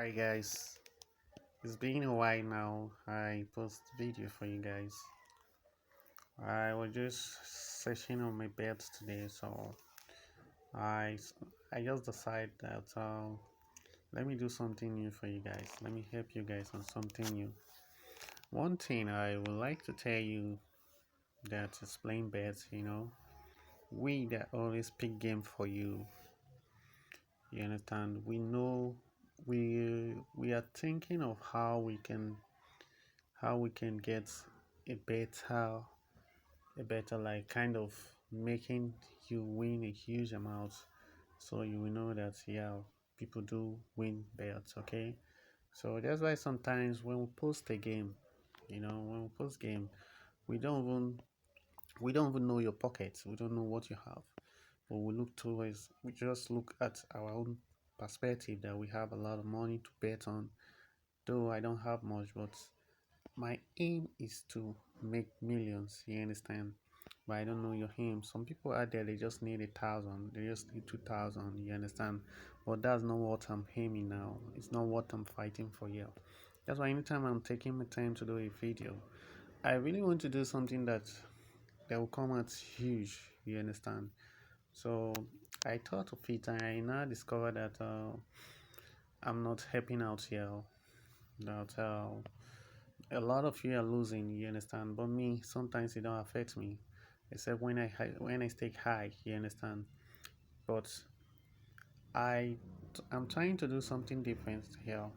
Hi guys, it's been a while now. I post video for you guys. I was just searching on my bed today, so I I just decided that let me do something new for you guys. Let me help you guys on something new. One thing I would like to tell you that is playing bets. We that always pick game for you. You understand? We know we are thinking of how we can get a better like kind of making you win a huge amount, so you will know that yeah, people do win bets. Okay, so that's why sometimes when we post a game, when we post game, we don't even we don't even know your pockets, we don't know what you have, but we just look at our own perspective that we have a lot of money to bet on. Though I don't have much, but my aim is to make millions, you understand? But I don't know your aim. Some people out there, they just need 1,000, they just need 2,000, you understand? But that's not what I'm aiming now. It's not what I'm fighting for here. That's why anytime I'm taking my time to do a video, I really want to do something that will come out huge, you understand? So I thought of it, and I now discovered that I'm not helping out here. That a lot of you are losing, you understand, but me sometimes it don't affect me, except when I stay high, you understand. But i I'm trying to do something different here,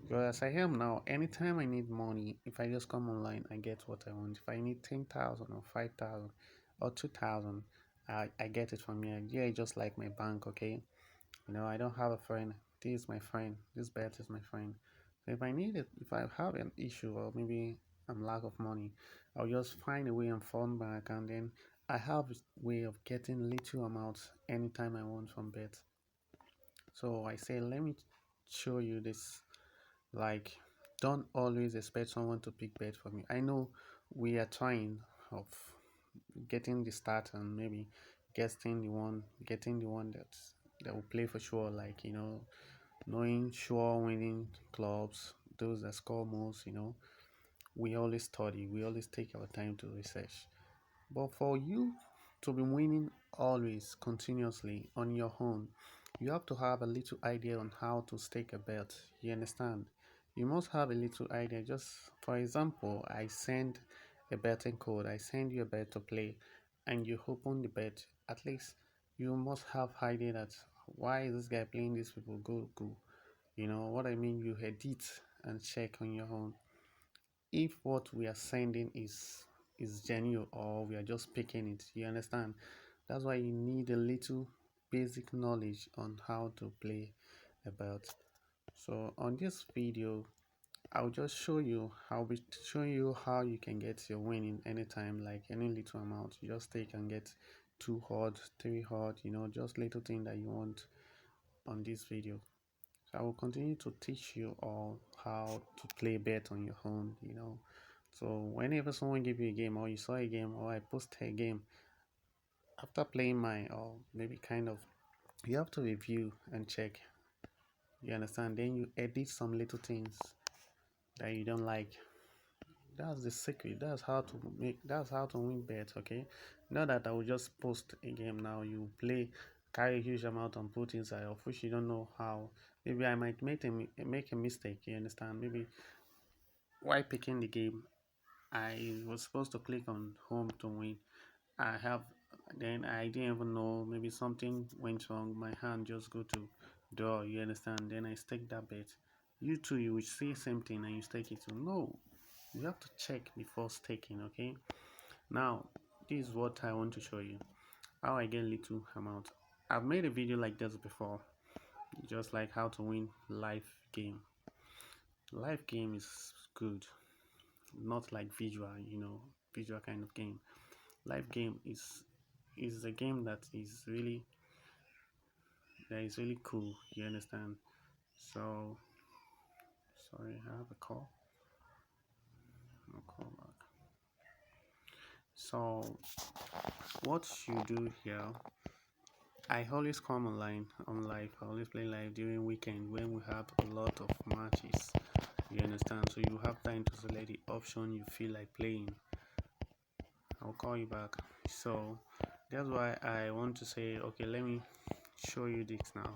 because as I am now, anytime I need money, if I just come online, I get what I want. If I need 10,000 or 5,000 or 2,000, I get it from here. Yeah, just like my bank. Okay, I don't have a friend. This is my friend. This bet is my friend. So if I need it, if I have an issue, or maybe I'm lack of money, I'll just find a way and phone back, and then I have a way of getting little amounts anytime I want from bet. So I say, let me show you this. Like, don't always expect someone to pick bet for me. I know we are trying of getting the start, and maybe getting the one that will play for sure, like knowing sure winning clubs, those that score most. We always study, we always take our time to research. But for you to be winning always continuously on your own, you have to have a little idea on how to stake a bet. You understand? You must have a little idea. Just for example, I send a betting code, I send you a bet to play, and you open the bet. At least you must have idea that why is this guy playing these people? Go, go. You know what I mean? You edit and check on your own if what we are sending is genuine, or we are just picking it. You understand? That's why you need a little basic knowledge on how to play a belt. So on this video, I'll just show you how you can get your winning anytime, like any little amount. You just take and get 2 hard, 3 hard, just little thing that you want on this video. So I will continue to teach you all how to play bet on your own. So whenever someone give you a game, or you saw a game, or I post a game, after playing mine, or maybe kind of, you have to review and check. You understand? Then you edit some little things that you don't like. That's the secret. That's how to win bets. Okay, not that I will just post a game now, you play, carry a huge amount and put inside, of which you don't know how. Maybe I might make a mistake. You understand? Maybe while picking the game, I was supposed to click on home to win. I have Then I didn't even know, maybe something went wrong. My hand just go to draw. You understand? Then I stake that bet. You too, you will see same thing and you stake it. So no, you have to check before staking. Okay. Now this is what I want to show you. How I get little amount. I've made a video like this before, just like how to win live game. Live game is good, not like visual kind of game. Live game is a game that is really cool. You understand? So sorry, I have a call. I'll call back. So what you do here, I always come online on live. I always play live during weekend when we have a lot of matches. You understand? So you have time to select the option you feel like playing. I'll call you back. So that's why I want to say, okay, let me show you this now.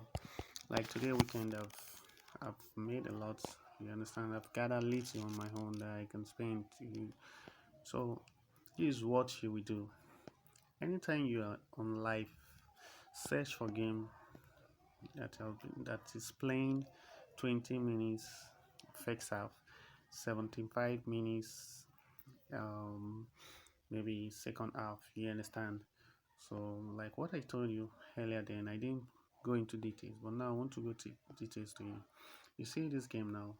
Like today weekend, I've made a lot. You understand? I've gathered little on my own that I can spend. So this is what you will do. Anytime you are on live, search for game that is playing 20 minutes first half, 75 minutes maybe second half. You understand? So like what I told you earlier, then I didn't go into details, but now I want to go to details to you. You see this game now,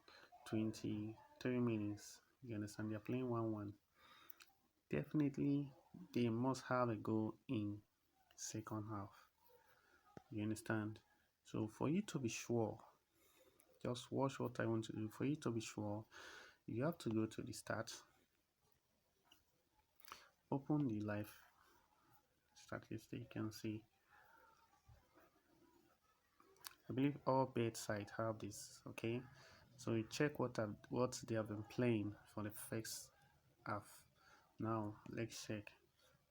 23 minutes. You understand? They're playing 1-1. Definitely they must have a goal in second half. You understand? So for you to be sure, just watch what I want to do. For you to be sure, you have to go to the start, open the live statistic. You can see, I believe all bet sites have this. Okay, so you check what they have been playing for the first half. Now let's check.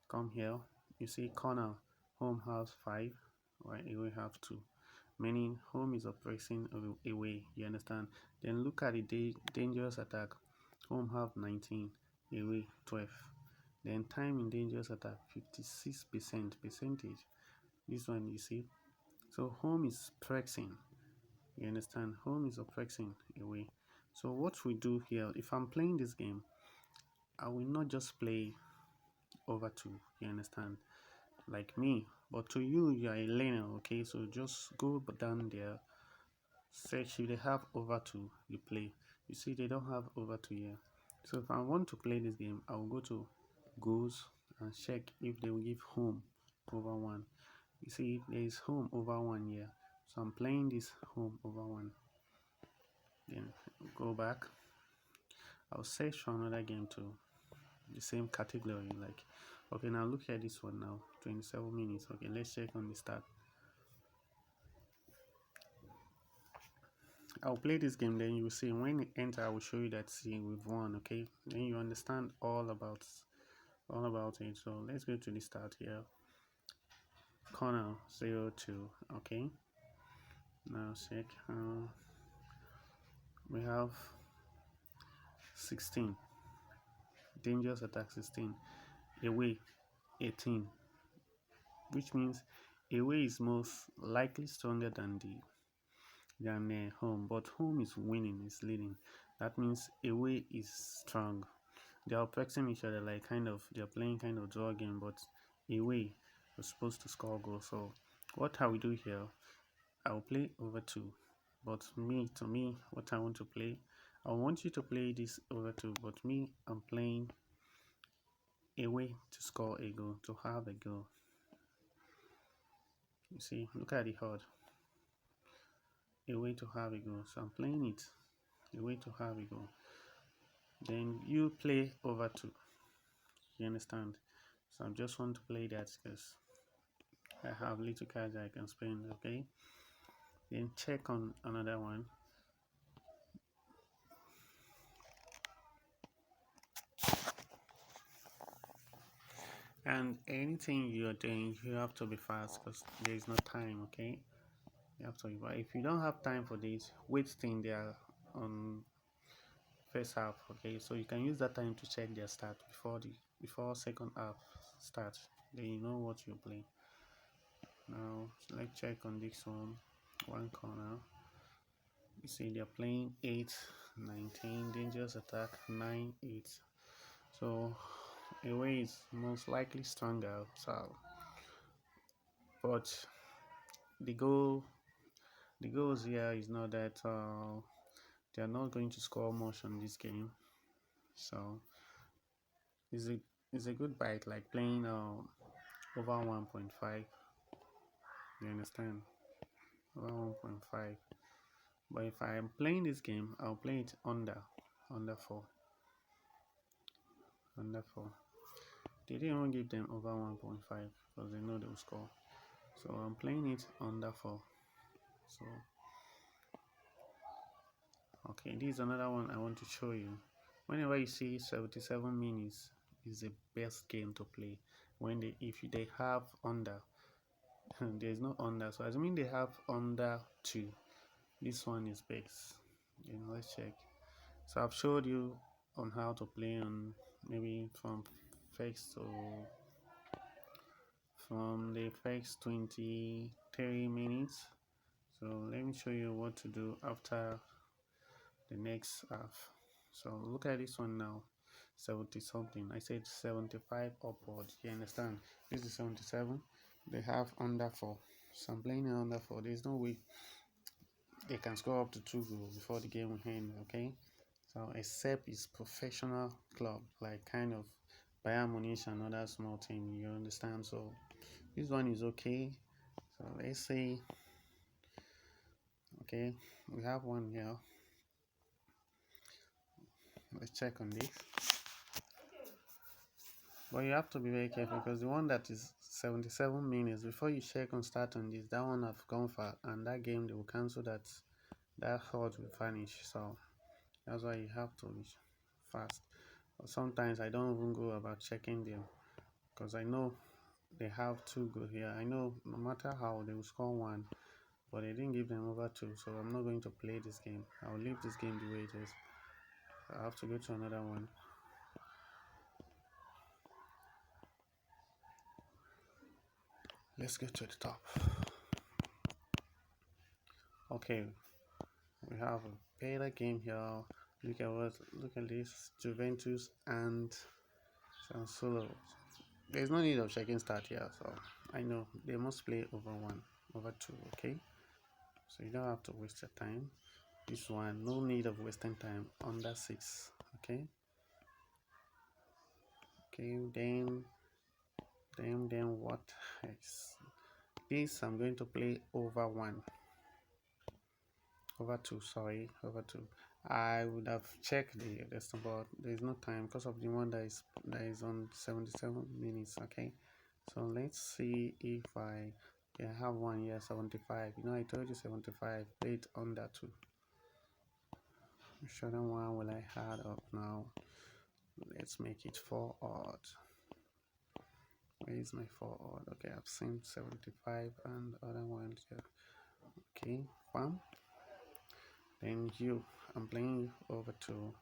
Come here, you see corner, home has 5, right? Away have 2, meaning home is oppressing away. You understand? Then look at the dangerous attack. Home have 19, away 12. Then time in dangerous attack 56% percentage. This one you see. So home is pressing. You understand? Home is oppressing away. So what we do here, if I'm playing this game, I will not just play over 2. You understand? Like me, but to you, you are a learner. Okay, so just go down there, search if they have over 2, you play. You see they don't have over 2 here. So if I want to play this game, I will go to goals and check if they will give home over 1. You see there is home over 1 here, so I'm playing this home over 1. Then go back, I'll search for another game to the same category. Like, okay, now look at this one now, 27 minutes. Okay, let's check on the start. I'll play this game, then you will see when it enter, I will show you that, see, we've won. Okay, then you understand all about it. So let's go to the start here. Corner 0-2. Okay, now check. We have 16, dangerous attack 16, away 18, which means away is most likely stronger than home, but home is winning, is leading. That means away is strong. They are pressing each other, like they're playing kind of draw game, but away you're supposed to score goals. So what I will do here, I will play over 2, but to me what I want to play, I want you to play this over 2, but me, I'm playing away to score a goal, to have a goal. You see, look at the hard, away to have a goal. So I'm playing it away to have a goal. Then you play over 2. You understand? So I just want to play that because I have little cards I can spend. Okay, then check on another one. And anything you're doing, you have to be fast because there is no time. Okay, you have to be fast. If you don't have time for this, wait till they are on first half. Okay, so you can use that time to check their start before second half starts. Then you know what you play. Now let's check on this one corner. You see they're playing 8-19, dangerous attack 9-8. So away is most likely stronger. So, but the goals here is not that they are not going to score much on this game. So it's a good bite, like playing over 1.5. You understand? Over 1.5. But if I am playing this game, I'll play it under 4. Under 4. They didn't even give them over 1.5 because they know they'll score. So I'm playing it under 4. So okay, this is another one I want to show you. Whenever you see 77 minutes is the best game to play. When if they have under, there's no under, so assuming they have under 2, this one is base. Let's check. So I've showed you on how to play on maybe from the first 23 minutes. So let me show you what to do after the next half. So look at this one now. 70 something. I said 75 upward. You understand? This is 77. They have under 4. So I'm playing under 4. There's no way they can score up to 2 goals before the game will end. Okay. So except it's professional club like kind of Bayern Munich and other small team. You understand? So this one is okay. So let's say okay, we have one here. Let's check on this. But you have to be very careful because the one that is 77 minutes before you check on start on this, that one have gone far, and that game they will cancel that hold will vanish. So that's why you have to be fast. But sometimes I don't even go about checking them because I know they have 2 good here. I know no matter how they will score 1, but they didn't give them over 2, so I'm not going to play this game. I'll leave this game the way it is. I have to go to another one. Let's go to the top. Okay, we have a better game here. Look at this, Juventus and Sassuolo. There's no need of checking start here, so I know they must play over 1, over 2. Okay, so you don't have to waste your time. This one, no need of wasting time. Under 6. Okay. Okay, then what is this? I'm going to play over 1. Over 2, sorry, over 2. I would have checked the rest, but there's no time because of the one that is on 77 minutes. Okay, so let's see if I have one here 75. I told you 75. Play it under 2. Which other one will I add up now? Let's make it 4 odd. Where is my 4 odd? Okay, I've seen 75 and other ones here. Okay, bam. Then I'm playing over 2.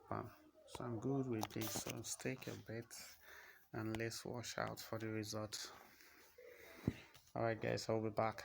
Bam. So I'm good with this. So stake your bet and let's watch out for the result. Alright guys, I'll be back.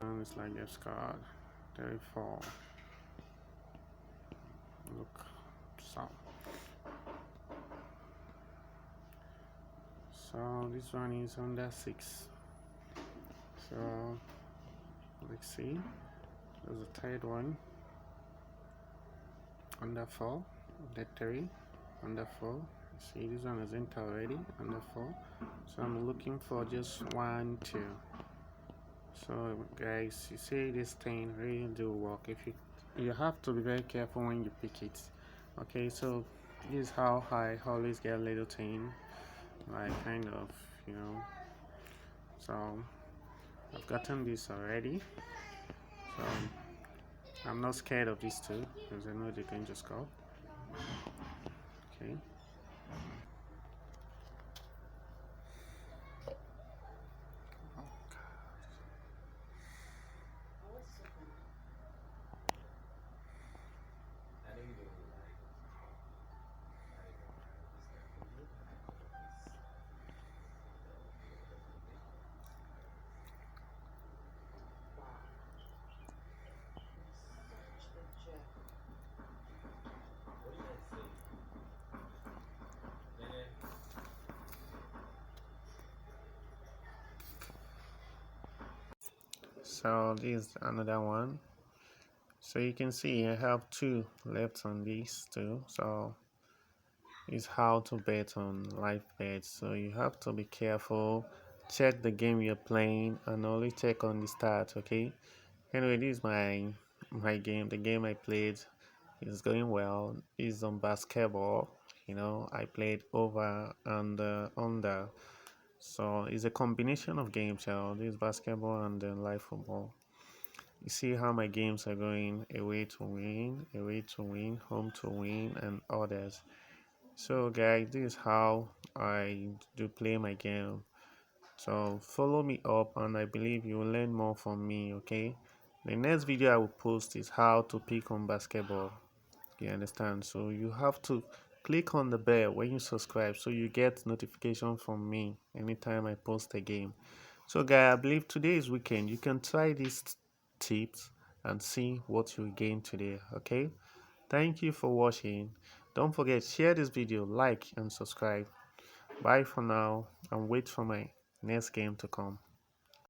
And it's like this card 34. Look, so this one is under 6. So let's see. There's a third one under 4, the 3 under 4. See, this one is enter already under 4. So I'm looking for just 1, 2. So guys, you see this thing really do work. If you have to be very careful when you pick it. Okay, so this is how I always get a little thing, like kind of, so I've gotten this already, so I'm not scared of these two because I know they can just go. Okay. So this is another one. So you can see I have two left on these two. So it's how to bet on live bets. So you have to be careful. Check the game you're playing and only check on the start. Okay. Anyway, this is my game. The game I played is going well. It's on basketball. I played over and under. So it's a combination of games. This basketball and then live football. You see how my games are going: away to win, home to win, and others. So, guys, this is how I do play my game. So, follow me up, and I believe you will learn more from me. Okay. The next video I will post is how to pick on basketball. You understand? So, you have to click on the bell when you subscribe so you get notification from me anytime I post a game. So, guys, I believe today is weekend. You can try these tips and see what you gain today. Okay. Thank you for watching. Don't forget, share this video, like and subscribe. Bye for now and wait for my next game to come.